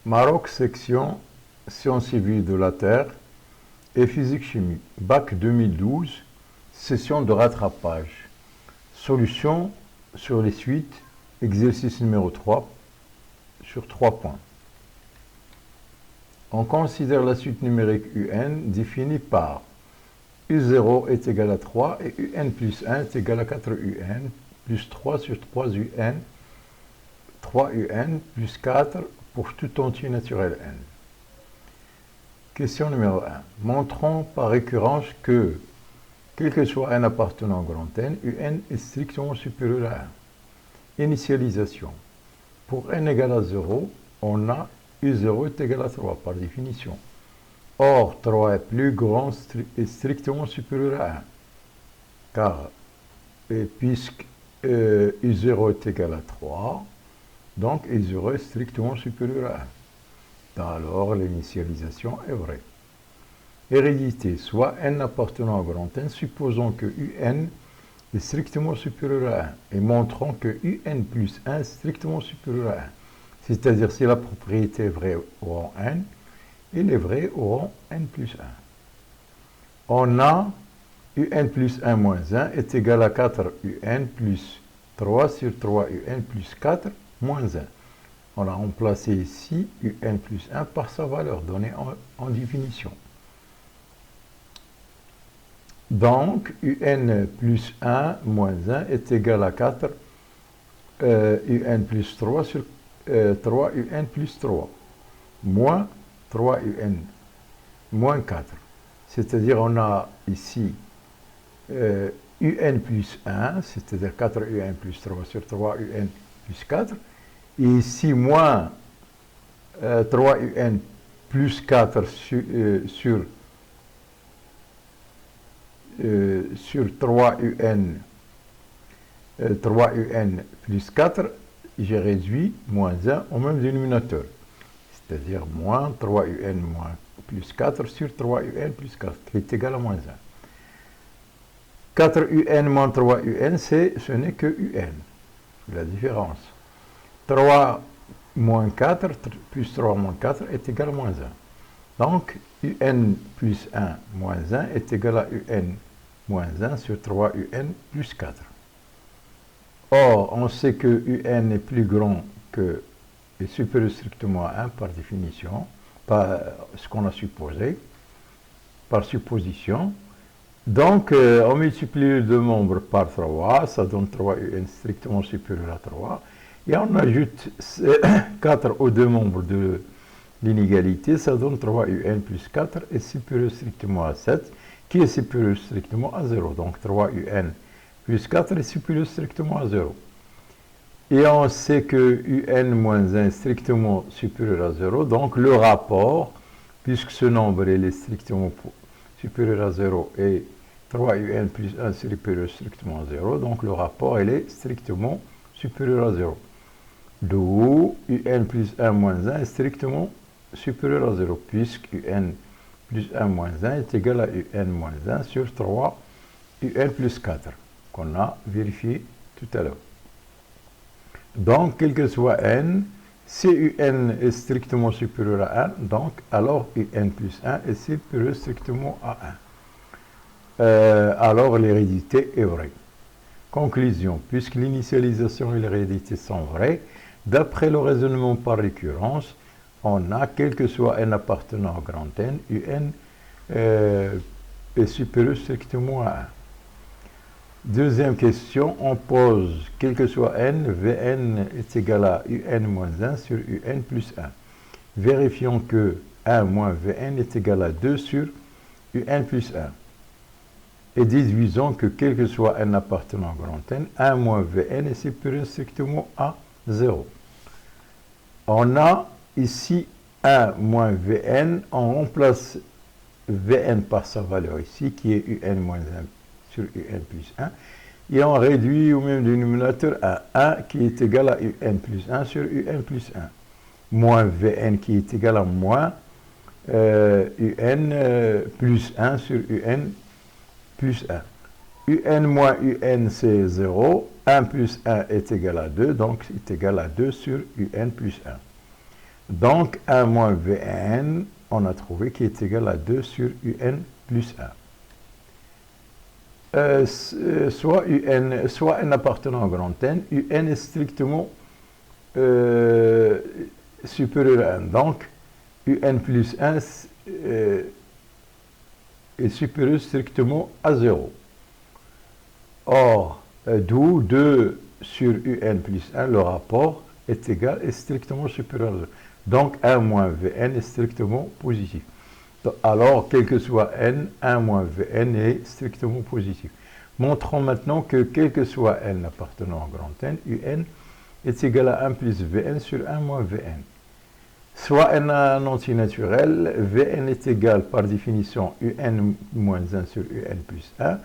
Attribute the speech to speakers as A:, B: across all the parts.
A: Maroc, section Sciences et Vie de la Terre et Physique-Chimie. Bac 2012, session de rattrapage. Solution sur les suites, exercice numéro 3, sur 3 points. On considère la suite numérique UN définie par U0 est égal à 3 et UN plus 1 est égal à 4UN plus 3 sur 3UN, 3UN plus 4 pour tout entier naturel N. Question numéro 1. Montrons par récurrence que, quel que soit n appartenant au grand N, UN est strictement supérieur à 1. Initialisation. Pour n égale à 0, on a U0 est égal à 3 par définition. Or, 3 est plus grand et strictement supérieur à 1. Car, puisque U0 est égal à 3, donc U0 est strictement supérieur à 1. Alors, l'initialisation est vraie. Hérédité, soit n appartenant au grand N, supposons que UN est strictement supérieur à 1 et montrons que UN plus 1 est strictement supérieur à 1. C'est-à-dire, si la propriété est vraie au rang n, il est vrai au rang n plus 1. On a UN plus 1 moins 1 est égal à 4 UN plus 3 sur 3 UN plus 4 moins 1. On a remplacé ici UN plus 1 par sa valeur donnée en définition. Donc, UN plus 1 moins 1 est égal à 4 UN plus 3 sur 3 UN plus 3 moins 3 UN moins 4. C'est-à-dire on a ici UN plus 1, c'est-à-dire 4 UN plus 3 sur 3 UN plus 4. Et ici moins 3 UN plus 4 sur 3 UN plus 4, j'ai réduit moins 1 au même dénominateur. C'est-à-dire moins 3 UN moins plus 4 sur 3 UN plus 4, qui est égal à moins 1. 4 UN moins 3 UN, ce n'est que UN. La différence. 3 moins 4 plus 3 moins 4 est égal à moins 1. Donc, UN plus 1 moins 1 est égal à UN moins 1 sur 3 UN plus 4. Or, on sait que UN est plus grand que et supérieur strictement à 1 par définition, par ce qu'on a supposé, par supposition. Donc, on multiplie les deux membres par 3, ça donne 3 UN strictement supérieur à 3. Et on ajoute 4 aux deux membres de l'inégalité, ça donne 3 UN plus 4 est supérieur strictement à 7, qui est supérieur strictement à 0. Donc 3 UN plus 4 est supérieur strictement à 0. Et on sait que UN moins 1 est strictement supérieur à 0, donc le rapport, puisque ce nombre est strictement supérieur à 0 et 3 UN plus 1 supérieur strictement à 0, donc le rapport il est strictement supérieur à 0. D'où UN plus 1 moins 1 est strictement supérieur à 0, puisque UN plus 1 moins 1 est égal à UN moins 1 sur 3 UN plus 4, qu'on a vérifié tout à l'heure. Donc, quel que soit n, si UN est strictement supérieur à 1, donc alors UN plus 1 est supérieur strictement à 1. Alors l'hérédité est vraie. Conclusion, puisque l'initialisation et l'hérédité sont vraies, d'après le raisonnement par récurrence, on a, quel que soit n appartenant au grand N, UN est supérieur strictement à 1. Deuxième question, on pose, quel que soit n, Vn est égal à UN moins 1 sur UN plus 1. Vérifions que 1 moins Vn est égal à 2 sur UN plus 1. Et déduisons que quel que soit n appartenant au grand N, 1 moins Vn est supérieur strictement à 0. On a ici 1 moins Vn, on remplace Vn par sa valeur ici, qui est UN moins 1 sur UN plus 1, et on réduit au même dénominateur à 1 qui est égal à UN plus 1 sur UN plus 1, moins Vn qui est égal à moins UN plus 1 sur UN plus 1. UN moins UN c'est 0, 1 plus 1 est égal à 2, donc c'est égal à 2 sur UN plus 1. Donc 1 moins Vn, on a trouvé qui est égal à 2 sur Un plus 1. Soit n appartenant à grand N, Un est strictement supérieur à 1. Donc Un plus 1 est supérieur strictement à 0. Or, d'où 2 sur Un plus 1, le rapport est égal et strictement supérieur à 0. Donc 1 moins Vn est strictement positif. Alors, quel que soit n, 1 moins Vn est strictement positif. Montrons maintenant que quel que soit n appartenant à grand N, Un est égal à 1 plus Vn sur 1 moins Vn. Soit n a un antinaturel, Vn est égal par définition Un moins 1 sur Un plus 1.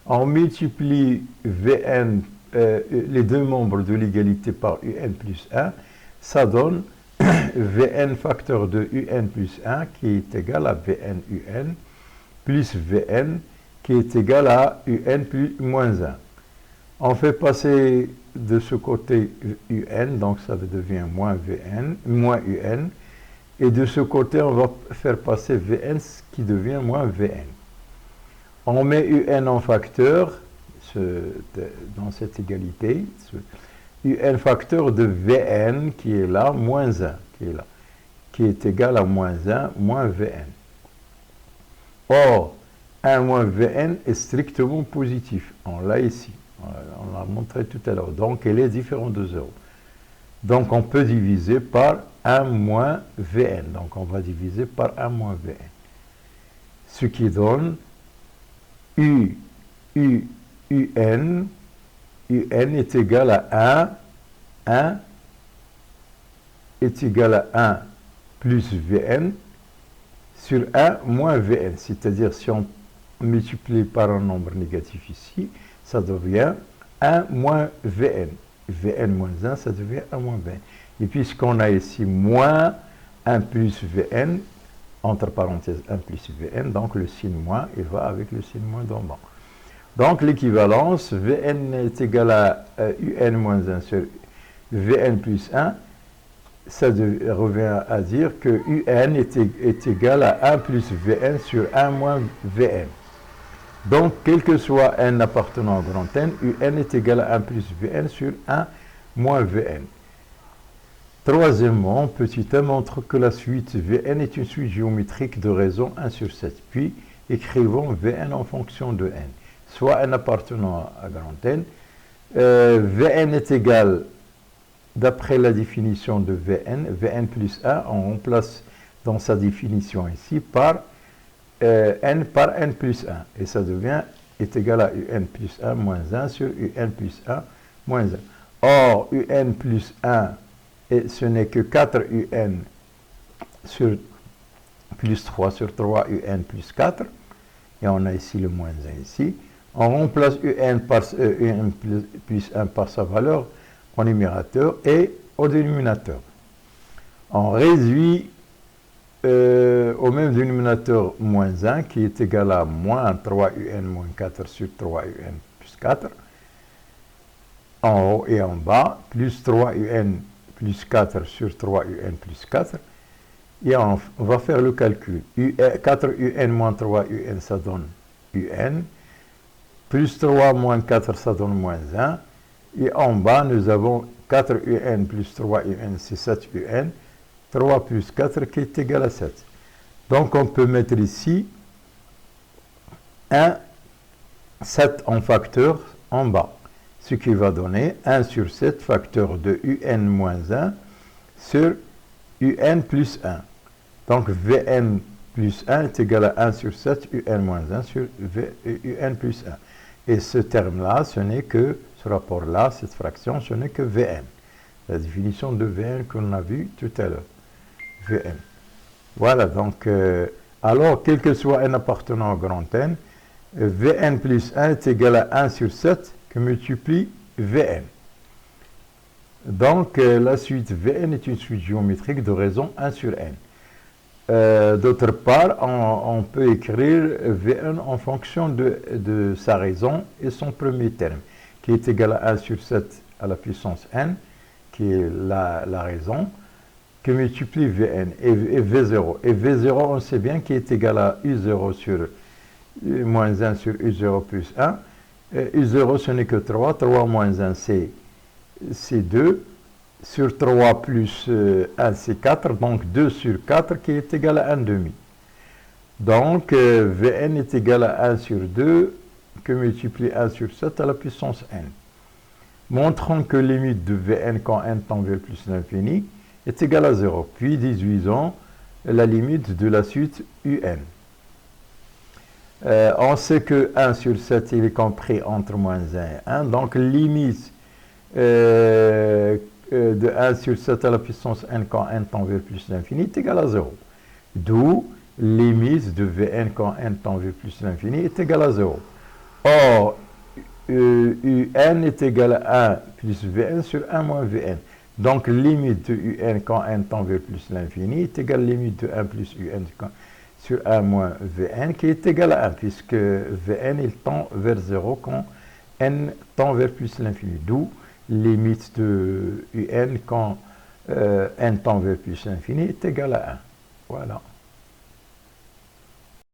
A: On multiplie Vn, les deux membres de l'égalité par Un plus 1, ça donne Vn facteur de Un plus 1 qui est égal à Vn Un plus Vn qui est égal à Un plus moins 1. On fait passer de ce côté Un, donc ça devient moins Vn, moins Un. Et de ce côté, on va faire passer Vn, ce qui devient moins Vn. On met Un en facteur dans cette égalité. Un facteur de Vn qui est là, moins 1, qui est là, qui est égal à moins 1, moins Vn. Or, 1 moins Vn est strictement positif. On l'a ici. On l'a montré tout à l'heure. Donc, elle est différente de 0. Donc, on peut diviser par 1 moins Vn. Donc, on va diviser par 1 moins Vn. Ce qui donne Un est égal à 1 est égal à 1 plus Vn sur 1 moins Vn. C'est-à-dire, si on multiplie par un nombre négatif ici, ça devient 1 moins Vn. Vn moins 1, ça devient 1 moins Vn. Et puisqu'on a ici moins 1 plus Vn, entre parenthèses 1 plus Vn, donc le signe moins, il va avec le signe moins d'en bas. Donc l'équivalence, Vn est égal à Un moins 1 sur Vn plus 1, ça revient à dire que Un est égal à 1 plus Vn sur 1 moins Vn. Donc, quel que soit n appartenant à grand N, Un est égal à 1 plus Vn sur 1 moins Vn. Troisièmement, petit m montre que la suite Vn est une suite géométrique de raison 1 sur 7. Puis, écrivons Vn en fonction de n. Soit n appartenant à grand N. Vn est égal, d'après la définition de Vn plus 1, on remplace dans sa définition ici par n par n plus 1. Et ça devient est égal à Un plus 1 moins 1 sur Un plus 1 moins 1. Or, Un plus 1, et ce n'est que 4 Un sur plus 3 sur 3 Un plus 4. Et on a ici le moins 1 ici. On remplace Un plus 1 par sa valeur au numérateur et au dénominateur. On réduit au même dénominateur moins 1 qui est égal à moins 3Un moins 4 sur 3Un plus 4 en haut et en bas, plus 3Un plus 4 sur 3Un plus 4 et on va faire le calcul. 4Un moins 3Un ça donne Un, plus 3 moins 4 ça donne moins 1 et en bas nous avons 4Un plus 3Un c'est 7Un, 3 plus 4 qui est égal à 7. Donc on peut mettre ici 7 en facteur en bas. Ce qui va donner 1 sur 7 facteur de Un moins 1 sur Un plus 1. Donc Vn plus 1 est égal à 1 sur 7 Un moins 1 sur Un plus 1. Et ce terme-là, ce n'est que, ce rapport-là, cette fraction, ce n'est que Vn. La définition de Vn qu'on a vu tout à l'heure. Vn. Voilà, donc, alors, quel que soit n appartenant à grand N, Vn plus 1 est égal à 1 sur 7 que multiplie Vn. Donc, la suite Vn est une suite géométrique de raison 1 sur n. D'autre part, on peut écrire Vn en fonction de sa raison et son premier terme, qui est égal à 1 sur 7 à la puissance n, qui est la raison, que multiplie Vn et V0. Et V0, on sait bien qu'il est égal à U0 sur moins 1 sur U0 plus 1. U0, ce n'est que 3. 3 moins 1, c'est 2. Sur 3 plus 1, c'est 4. Donc 2 sur 4 qui est égal à 1 demi. Donc Vn est égal à 1 sur 2 que multiplie 1 sur 7 à la puissance n. Montrons que limite de Vn quand n tend vers plus l'infini est égale à 0. Puis déduisons la limite de la suite un. On sait que 1 sur 7 il est compris entre moins 1 et 1. Donc limite de 1 sur 7 à la puissance n quand n tend vers plus l'infini est égale à 0. D'où limite de Vn quand n tend vers plus l'infini est égale à 0. Or, un est égal à 1 plus Vn sur 1 moins Vn. Donc, limite de un quand n tend vers plus l'infini est égale à limite de 1 plus un sur 1 moins Vn qui est égal à 1, puisque Vn il tend vers 0 quand n tend vers plus l'infini. D'où limite de un quand n tend vers plus l'infini est égal à 1. Voilà.